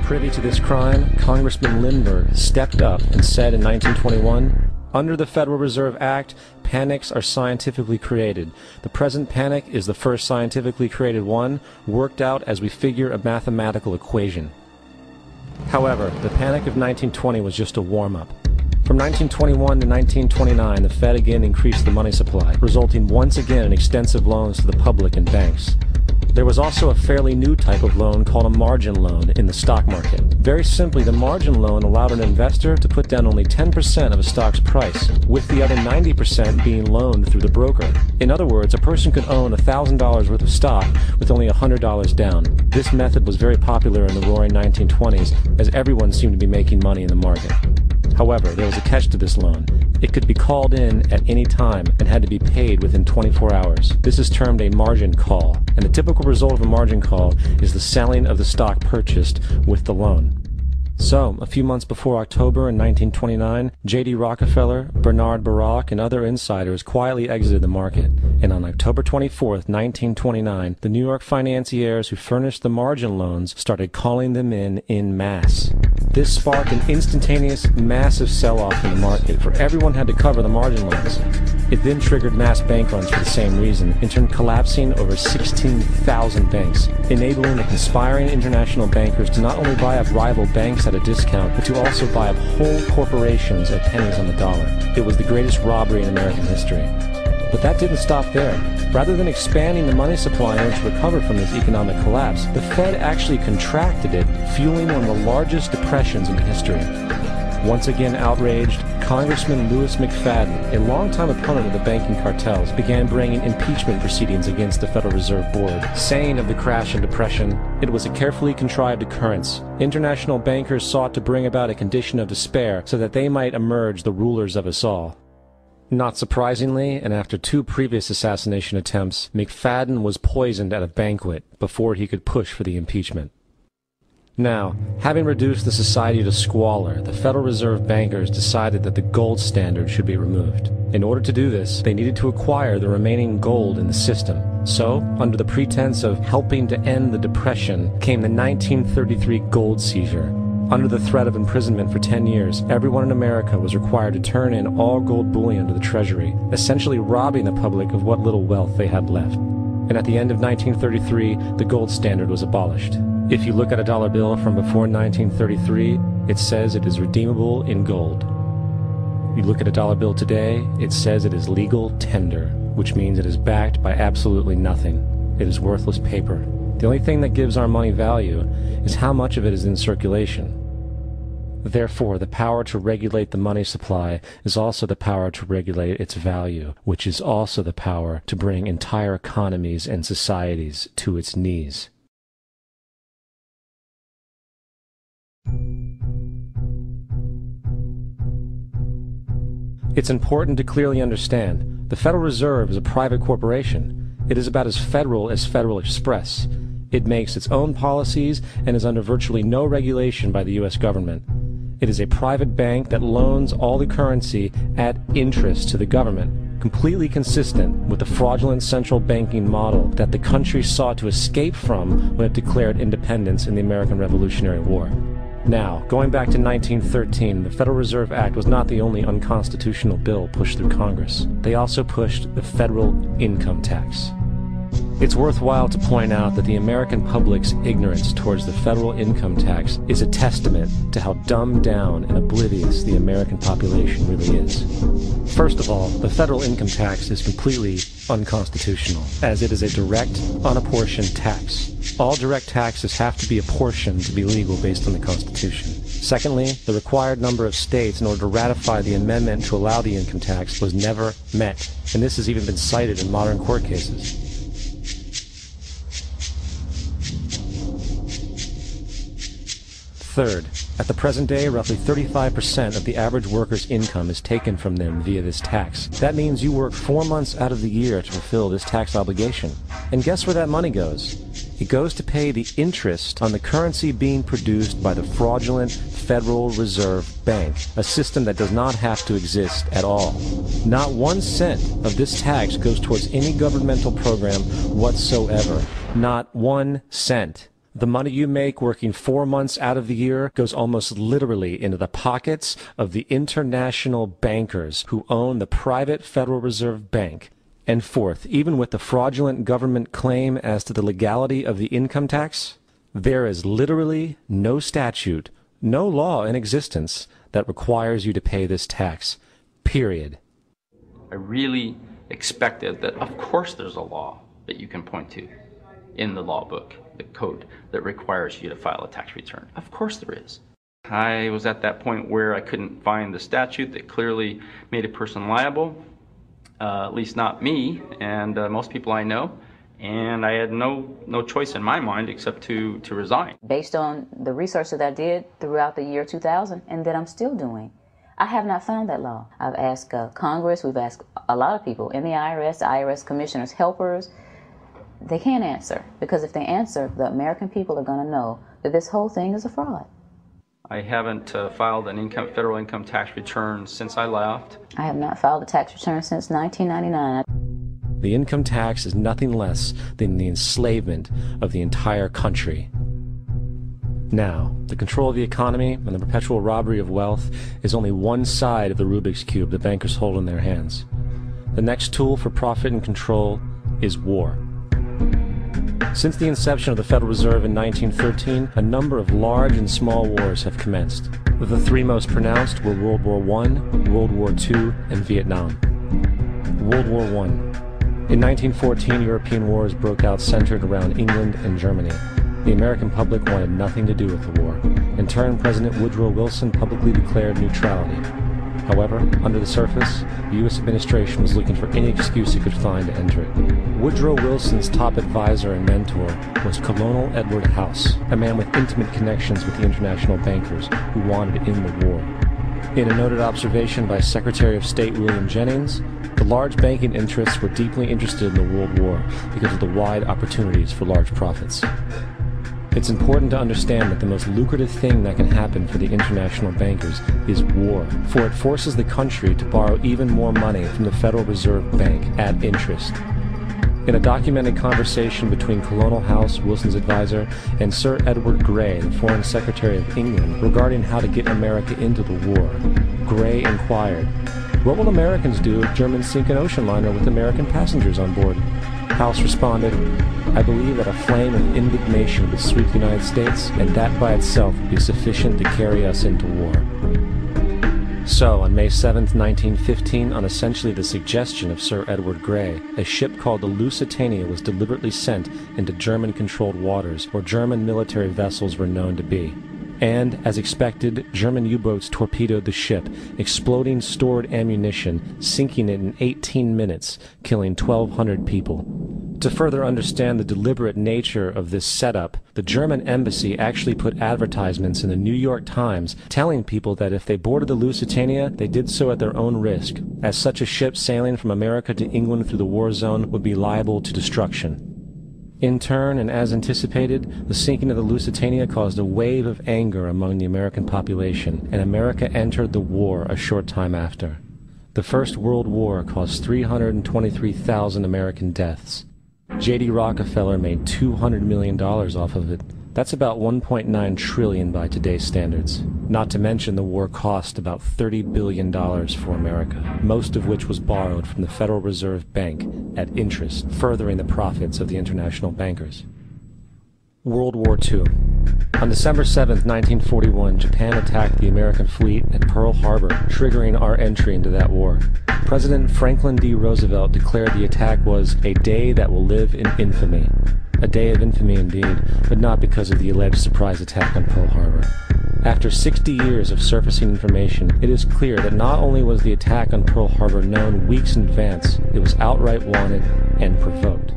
Privy to this crime, Congressman Lindbergh stepped up and said in 1921, "Under the Federal Reserve Act, panics are scientifically created. The present panic is the first scientifically created one, worked out as we figure a mathematical equation." However, the panic of 1920 was just a warm-up. From 1921 to 1929, the Fed again increased the money supply, resulting once again in extensive loans to the public and banks. There was also a fairly new type of loan called a margin loan in the stock market. Very simply, the margin loan allowed an investor to put down only 10% of a stock's price, with the other 90% being loaned through the broker. In other words, a person could own $1,000 worth of stock with only $100 down. This method was very popular in the roaring 1920s, as everyone seemed to be making money in the market. However, there was a catch to this loan. It could be called in at any time and had to be paid within 24 hours. This is termed a margin call, and the typical result of a margin call is the selling of the stock purchased with the loan. So, a few months before October in 1929, J.D. Rockefeller, Bernard Baruch, and other insiders quietly exited the market, and on October 24, 1929, the New York financiers who furnished the margin loans started calling them in masse. This sparked an instantaneous, massive sell-off in the market, for everyone had to cover the margin loans. It then triggered mass bank runs for the same reason, in turn collapsing over 16,000 banks, enabling the conspiring international bankers to not only buy up rival banks at a discount, but to also buy up whole corporations at pennies on the dollar. It was the greatest robbery in American history. But that didn't stop there. Rather than expanding the money supply in order to recover from this economic collapse, the Fed actually contracted it, fueling one of the largest depressions in history. Once again outraged, Congressman Louis McFadden, a longtime opponent of the banking cartels, began bringing impeachment proceedings against the Federal Reserve Board, saying of the crash and depression, "It was a carefully contrived occurrence. International bankers sought to bring about a condition of despair so that they might emerge the rulers of us all." Not surprisingly, and after 2 previous assassination attempts, McFadden was poisoned at a banquet before he could push for the impeachment. Now, having reduced the society to squalor, the Federal Reserve bankers decided that the gold standard should be removed. In order to do this, they needed to acquire the remaining gold in the system. So, under the pretense of helping to end the Depression, came the 1933 gold seizure. Under the threat of imprisonment for 10 years, everyone in America was required to turn in all gold bullion to the Treasury, essentially robbing the public of what little wealth they had left. And at the end of 1933, the gold standard was abolished. If you look at a dollar bill from before 1933, it says it is redeemable in gold. You look at a dollar bill today, it says it is legal tender, which means it is backed by absolutely nothing. It is worthless paper. The only thing that gives our money value is how much of it is in circulation. Therefore, the power to regulate the money supply is also the power to regulate its value, which is also the power to bring entire economies and societies to its knees. It's important to clearly understand, the Federal Reserve is a private corporation. It is about as Federal Express. It makes its own policies and is under virtually no regulation by the U.S. government. It is a private bank that loans all the currency at interest to the government, completely consistent with the fraudulent central banking model that the country sought to escape from when it declared independence in the American Revolutionary War. Now, going back to 1913, the Federal Reserve Act was not the only unconstitutional bill pushed through Congress. They also pushed the federal income tax. It's worthwhile to point out that the American public's ignorance towards the federal income tax is a testament to how dumbed down and oblivious the American population really is. First of all, the federal income tax is completely unconstitutional, as it is a direct, unapportioned tax. All direct taxes have to be apportioned to be legal based on the Constitution. Secondly, the required number of states in order to ratify the amendment to allow the income tax was never met, and this has even been cited in modern court cases. Third, at the present day, roughly 35% of the average worker's income is taken from them via this tax. That means you work 4 months out of the year to fulfill this tax obligation. And guess where that money goes? It goes to pay the interest on the currency being produced by the fraudulent Federal Reserve Bank, a system that does not have to exist at all. Not 1 cent of this tax goes towards any governmental program whatsoever. Not 1 cent. The money you make working 4 months out of the year goes almost literally into the pockets of the international bankers who own the private Federal Reserve Bank. And fourth, even with the fraudulent government claim as to the legality of the income tax, there is literally no statute, no law in existence that requires you to pay this tax. Period. I really expected that, of course, there's a law that you can point to in the law book, the code, that requires you to file a tax return. Of course there is. I was at that point where I couldn't find the statute that clearly made a person liable, at least not me and most people I know, and I had no choice in my mind except to resign. Based on the research that I did throughout the year 2000 and that I'm still doing, I have not found that law. I've asked Congress, we've asked a lot of people in the IRS commissioners, helpers. They can't answer, because if they answer, the American people are going to know that this whole thing is a fraud. I haven't filed an federal income tax return since I left. I have not filed a tax return since 1999. The income tax is nothing less than the enslavement of the entire country. Now, the control of the economy and the perpetual robbery of wealth is only one side of the Rubik's Cube the bankers hold in their hands. The next tool for profit and control is war. Since the inception of the Federal Reserve in 1913, a number of large and small wars have commenced. The three most pronounced were World War I, World War II, and Vietnam. World War I. In 1914, European wars broke out centered around England and Germany. The American public wanted nothing to do with the war. In turn, President Woodrow Wilson publicly declared neutrality. However, under the surface, the U.S. administration was looking for any excuse it could find to enter it. Woodrow Wilson's top advisor and mentor was Colonel Edward House, a man with intimate connections with the international bankers who wanted to end the war. In a noted observation by Secretary of State William Jennings, the large banking interests were deeply interested in the World War because of the wide opportunities for large profits. It's important to understand that the most lucrative thing that can happen for the international bankers is war, for it forces the country to borrow even more money from the Federal Reserve Bank at interest. In a documented conversation between Colonel House, Wilson's advisor, and Sir Edward Grey, the Foreign Secretary of England, regarding how to get America into the war, Grey inquired, "What will Americans do if Germans sink an ocean liner with American passengers on board?" House responded, "I believe that a flame of indignation would sweep the United States, and that by itself would be sufficient to carry us into war." So, on May 7, 1915, on essentially the suggestion of Sir Edward Grey, a ship called the Lusitania was deliberately sent into German-controlled waters where German military vessels were known to be. And, as expected, German U-boats torpedoed the ship, exploding stored ammunition, sinking it in 18 minutes, killing 1,200 people. To further understand the deliberate nature of this setup, the German embassy actually put advertisements in the New York Times telling people that if they boarded the Lusitania, they did so at their own risk, as such a ship sailing from America to England through the war zone would be liable to destruction. In turn, and as anticipated, the sinking of the Lusitania caused a wave of anger among the American population, and America entered the war a short time after. The First World War caused 323,000 American deaths. J.D. Rockefeller made $200 million off of it. That's about $1.9 trillion by today's standards. Not to mention the war cost about $30 billion for America, most of which was borrowed from the Federal Reserve Bank at interest, furthering the profits of the international bankers. World War II. On December 7, 1941, Japan attacked the American fleet at Pearl Harbor, triggering our entry into that war. President Franklin D. Roosevelt declared the attack was a day that will live in infamy. A day of infamy indeed, but not because of the alleged surprise attack on Pearl Harbor. After 60 years of surfacing information, it is clear that not only was the attack on Pearl Harbor known weeks in advance, it was outright wanted and provoked.